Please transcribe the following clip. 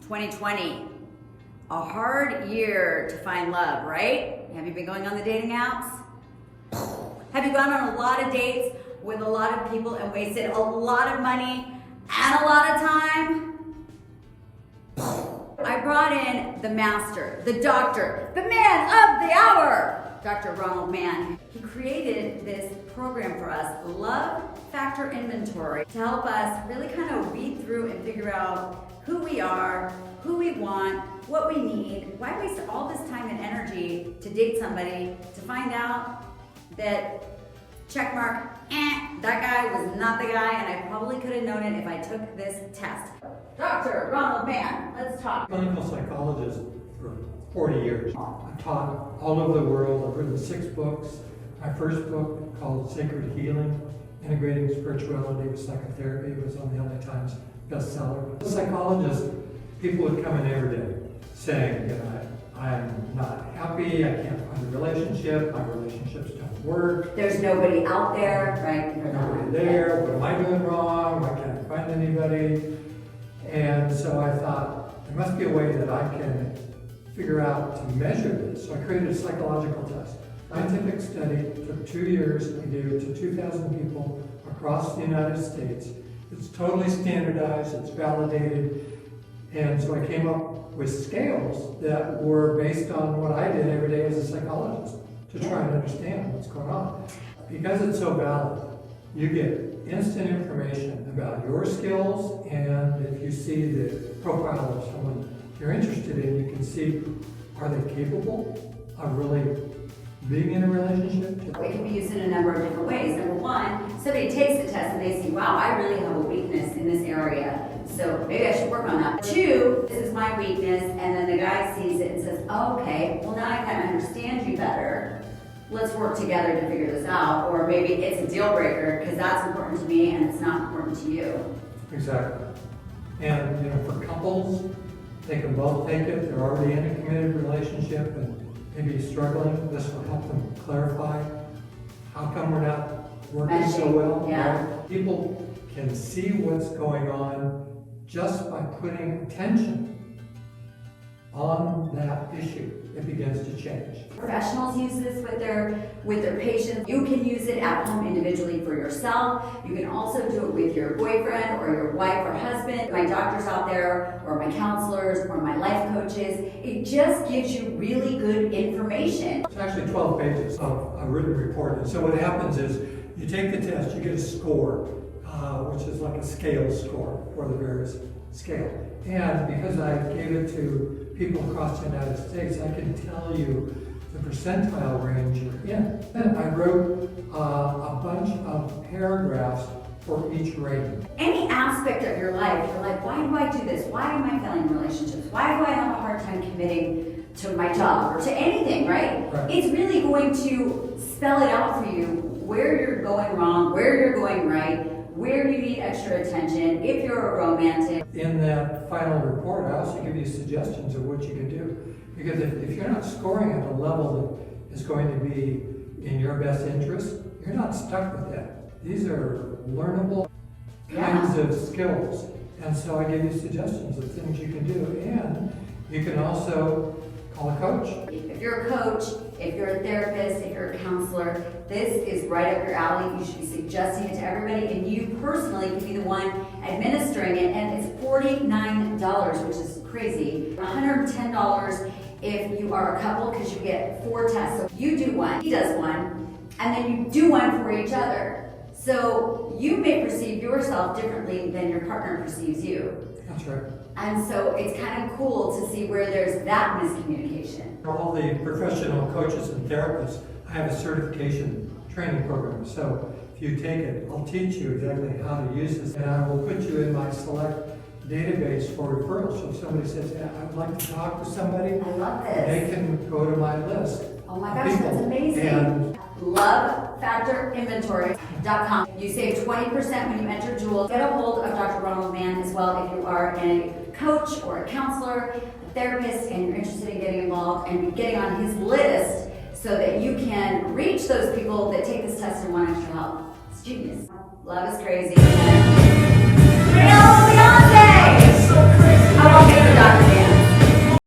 2020, a hard year to find love, right? Have you been going on the dating apps? Have you gone on a lot of dates with a lot of people and wasted a lot of money and a lot of time? I brought in the master, the doctor, the man of the hour, Dr. Ronald Mann. He created this program for us, Love Factor Inventory, to help us really kind of weed through and figure out who we are, who we want, what we need. Why waste all this time and energy to date somebody to find out that checkmark, that guy was not the guy, and I probably could have known it if I took this test. Dr. Ronald Mann, let's talk. Clinical psychologist for 40 years. I've taught all over the world. I've written 6 books. My first book, called Sacred Healing, Integrating Spirituality with Psychotherapy, was on the LA Times bestseller. As a psychologist, people would come in every day saying, I'm not happy, I can't find a relationship, my relationships don't work. There's nobody out there, right? There's nobody there, what am I doing wrong, why can't I find anybody? And so I thought, there must be a way that I can figure out to measure this. So I created a psychological test. Scientific study, took 2 years, we gave it to 2,000 people across the United States. It's totally standardized, it's validated, and so I came up with scales that were based on what I did every day as a psychologist to try and understand what's going on. Because it's so valid, you get instant information about your skills, and if you see the profile of someone you're interested in, you can see, are they capable of really being in a relationship? It can be used in a number of different ways. Number one, somebody takes the test and they see, wow, I really have a weakness in this area, so maybe I should work on that. 2, this is my weakness, and then the guy sees it and says, oh, okay, well now I kind of understand you better. Let's work together to figure this out. Or maybe it's a deal breaker because that's important to me and it's not important to you. Exactly. And for couples, they can both take it. They're already in a committed relationship and maybe struggling. This will help them clarify how come we're not working so well. Yeah. Right? People can see what's going on just by putting attention on that issue. It begins to change. Professionals use this with their patients. You can use it at home individually for yourself. You can also do it with your boyfriend or your wife or husband. My doctors out there, or my counselors, or my life coaches. It just gives you really good information. It's actually 12 pages of a written report. And so what happens is you take the test, you get a score, which is like a scale score for the various scale. And because I gave it to people across the United States, I can tell you the percentile range you're in. Then I wrote a bunch of paragraphs for each rating. Any aspect of your life, you're like, why do I do this? Why am I failing in relationships? Why do I have a hard time committing to my job or to anything, right? It's really going to spell it out for you where you're going wrong, where you're going right, where you need extra attention, if you're a romantic. In that final report, I also give you suggestions of what you can do. Because if you're not scoring at a level that is going to be in your best interest, you're not stuck with that. These are learnable kinds of skills. And so I give you suggestions of things you can do. And you can also call a coach. If you're a coach, if you're a therapist, if you're a counselor, this is right up your alley. You should be suggesting it to everybody, and you personally can be the one administering it. And it's $49, which is crazy. $110 if you are a couple, because you get 4 tests. So you do one, he does one, and then you do one for each other. So you may perceive yourself differently than your partner perceives you. That's right. And so it's kind of cool to see where there's that miscommunication. For all the professional coaches and therapists, I have a certification training program. So if you take it, I'll teach you exactly how to use this, and I will put you in my select database for referrals. So if somebody says, yeah, I would like to talk to somebody, I love this. They can go to my list. Oh my gosh, that's amazing. And LoveFactorInventory.com. You save 20% when you enter Jewel. Get a hold of Dr. Ronald Mann as well if you are a coach or a counselor, a therapist, and you're interested in getting involved and getting on his list so that you can reach those people that take this test and want extra help. It's genius. Love is crazy.